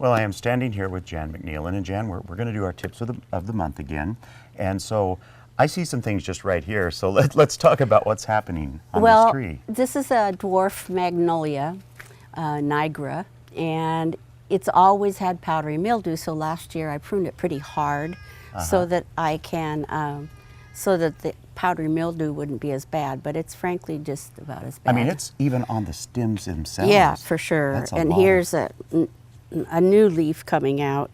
Well, I am standing here with Jan McNeilan, and Jan, we're going to do our tips of the month again. And so I see some things just right here, so let's talk about what's happening on this tree. Well, this is a dwarf magnolia, nigra, and it's always had powdery mildew, so last year I pruned it pretty hard so that I can, so that the powdery mildew wouldn't be as bad, but it's frankly just about as bad. I mean, it's even on the stems themselves. Yeah, for sure. That's and here's a new leaf coming out,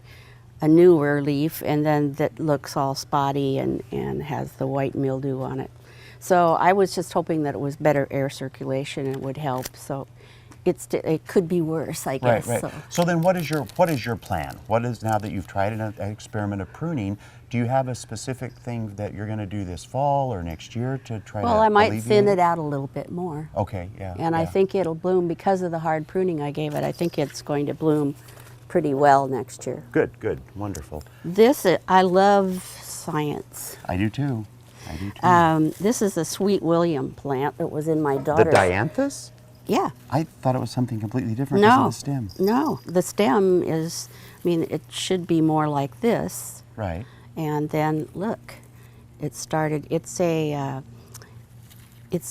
a newer leaf, and then that looks all spotty and has the white mildew on it. So I was just hoping that it was better air circulation and would help. So it could be worse, I guess. Right. So then what is your plan? What is, now that you've tried an experiment of pruning, do you have a specific thing that you're going to do this fall or next year to try to Well, I might thin alleviate it out a little bit more. Okay, yeah. And I think it'll bloom because of the hard pruning I gave it. I think it's going to bloom pretty well next year. Good, wonderful. I love science. I do too. This is a Sweet William plant that was in my daughter's. The dianthus? Yeah. I thought it was something completely different because of the stem. No, the stem is, I mean, it should be more like this. Right. And then look, it's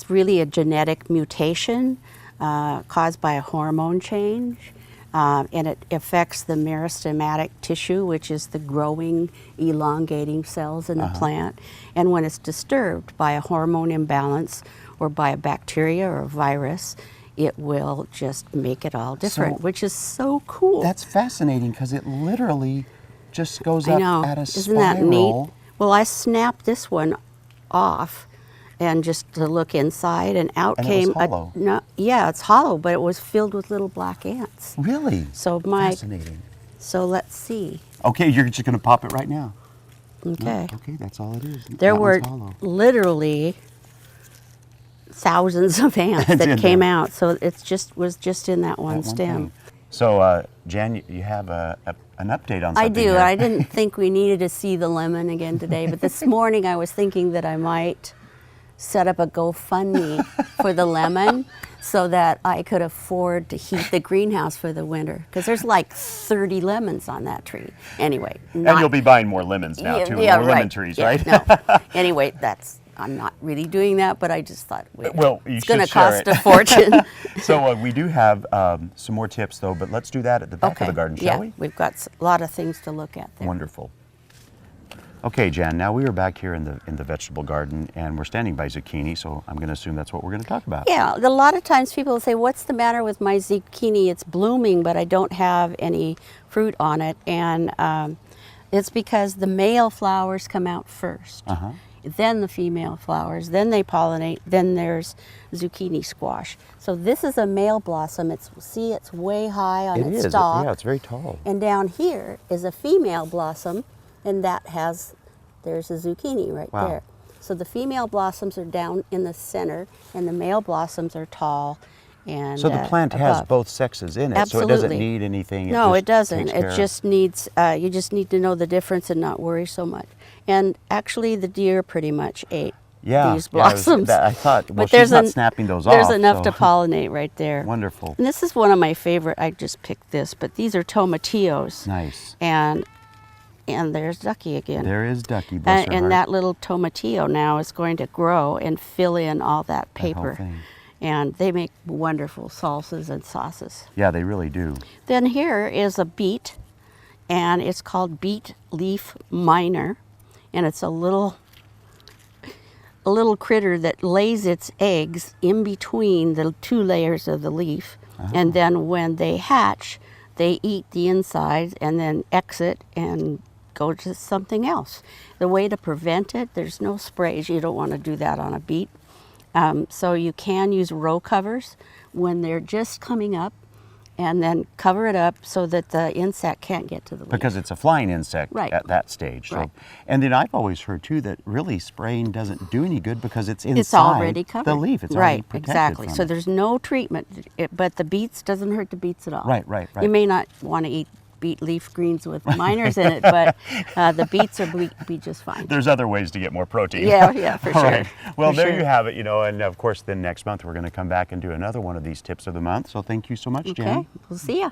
really a genetic mutation caused by a hormone change. And it affects the meristematic tissue, which is the growing, elongating cells in the plant. And when it's disturbed by a hormone imbalance or by a bacteria or a virus, it will just make it all different, which is so cool. That's fascinating because it literally just goes up at a spiral. Isn't that neat? Well, I snapped this one off and just to look inside, and out came it was hollow. Yeah, it's hollow, but it was filled with little black ants. Really? So fascinating. So let's see. Okay, you're just going to pop it right now. Okay. No, okay, that's all it is. There were literally thousands of ants that came out. So was just in that one stem. So, Jan, you have an update on something. I do. Here. I didn't think we needed to see the lemon again today, but this morning I was thinking that I might set up a GoFundMe for the lemon so that I could afford to heat the greenhouse for the winter, because there's like 30 lemons on that tree. Anyway. And you'll be buying more lemons now too, more lemon trees, right? No. Anyway, I'm not really doing that, but I just thought it's going to cost a fortune. So we do have some more tips though, but let's do that at the back of the garden, shall we? We've got a lot of things to look at there. Wonderful. Okay, Jan, now we are back here in the vegetable garden, and we're standing by zucchini, so I'm going to assume that's what we're going to talk about. Yeah, a lot of times people will say, what's the matter with my zucchini? It's blooming, but I don't have any fruit on it, and it's because the male flowers come out first. Then the female flowers, then they pollinate, then there's zucchini squash. So this is a male blossom. It's way high on its stalk. Yeah, it's very tall. And down here is a female blossom, and there's a zucchini right there. So the female blossoms are down in the center, and the male blossoms are tall. And so the plant has both sexes in it, Absolutely. So it doesn't need anything. No, it doesn't. It just needs, you just need to know the difference and not worry so much. And actually the deer pretty much ate these blossoms. I thought, well, but she's not snapping those off. There's enough to pollinate right there. Wonderful. And this is one of my favorite, I just picked this, but these are tomatillos. Nice. And there's Ducky again. There is Ducky, bless her heart. And that little tomatillo now is going to grow and fill in all that paper. That whole thing. And they make wonderful salsas and sauces. Yeah, they really do. Then here is a beet, and it's called beet leaf miner, and it's a little critter that lays its eggs in between the two layers of the leaf, and then when they hatch, they eat the inside and then exit and go to something else. The way to prevent it, there's no sprays. You don't want to do that on a beet. So you can use row covers when they're just coming up, and then cover it up so that the insect can't get to the leaf. Because it's a flying insect at that stage. So, and then I've always heard too that really spraying doesn't do any good because it's inside already covered. The leaf. It's already protected exactly. from So it. there's no treatment, but the beets doesn't hurt the beets at all. Right. You may not want to eat beet leaf greens with miners in it, but the beets will be just fine. There's other ways to get more protein. Yeah, for sure. All right. Well, for there sure. you have it, and of course then next month we're going to come back and do another one of these tips of the month. So thank you so much, Jan. Okay, we'll see ya.